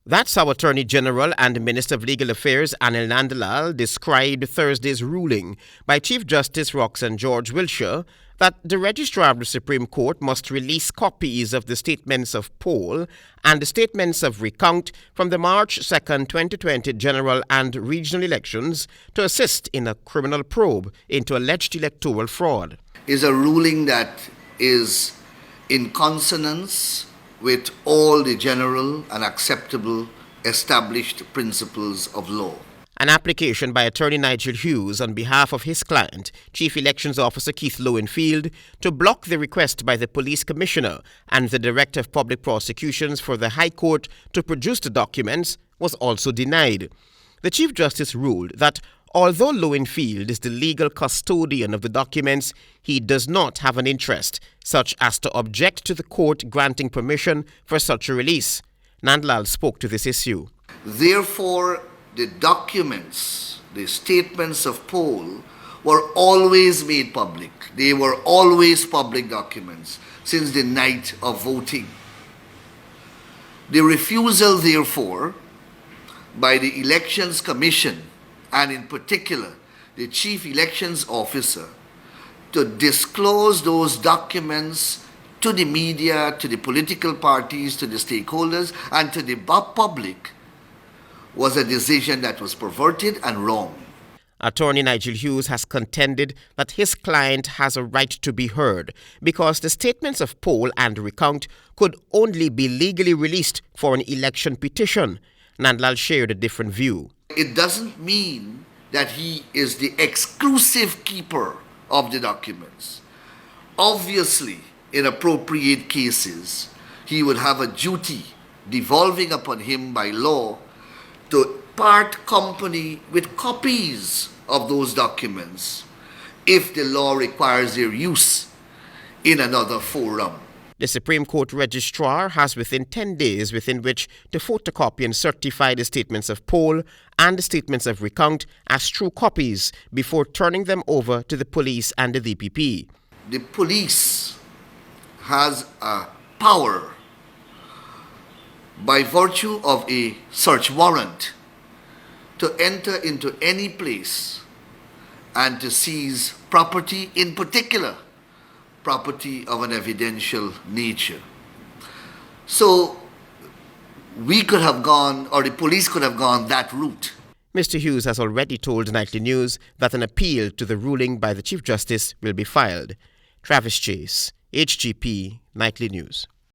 That's how Attorney General and Minister of Legal Affairs Nandlall described Thursday's ruling by Chief Justice Roxanne George Wiltshire that the Registrar of the Supreme Court must release copies of the statements of poll and the statements of recount from the March 2, 2020 general and regional elections to assist in a criminal probe into alleged electoral fraud. Is a ruling that is in consonance with all the general and acceptable established principles of law. An application by Attorney Nigel Hughes on behalf of his client, Chief Elections Officer Keith Lowenfield, to block the request by the Police Commissioner and the Director of Public Prosecutions for the High Court to produce the documents was also denied. The Chief Justice ruled that although Lowenfield is the legal custodian of the documents, he does not have an interest, such as to object to the court granting permission for such a release. Nandlall spoke to this issue. Therefore, the documents, the statements of poll, were always made public. They were always public documents since the night of voting. The refusal, therefore, by the Elections Commission, and in particular the Chief Elections Officer, to disclose those documents to the media, to the political parties, to the stakeholders, and to the public was a decision that was perverted and wrong. Attorney Nigel Hughes has contended that his client has a right to be heard because the statements of poll and recount could only be legally released for an election petition. Nandlall shared a different view. It doesn't mean that he is the exclusive keeper of the documents. Obviously, in appropriate cases, he would have a duty devolving upon him by law to part company with copies of those documents if the law requires their use in another forum. The Supreme Court Registrar has within 10 days within which to photocopy and certify the statements of poll and the statements of recount as true copies before turning them over to the police and the DPP. The police has a power by virtue of a search warrant to enter into any place and to seize property, in particular property of an evidential nature. So we could have gone, or the police could have gone that route. Mr. Hughes has already told Nightly News that an appeal to the ruling by the Chief Justice will be filed. Travis Chase, HGP Nightly News.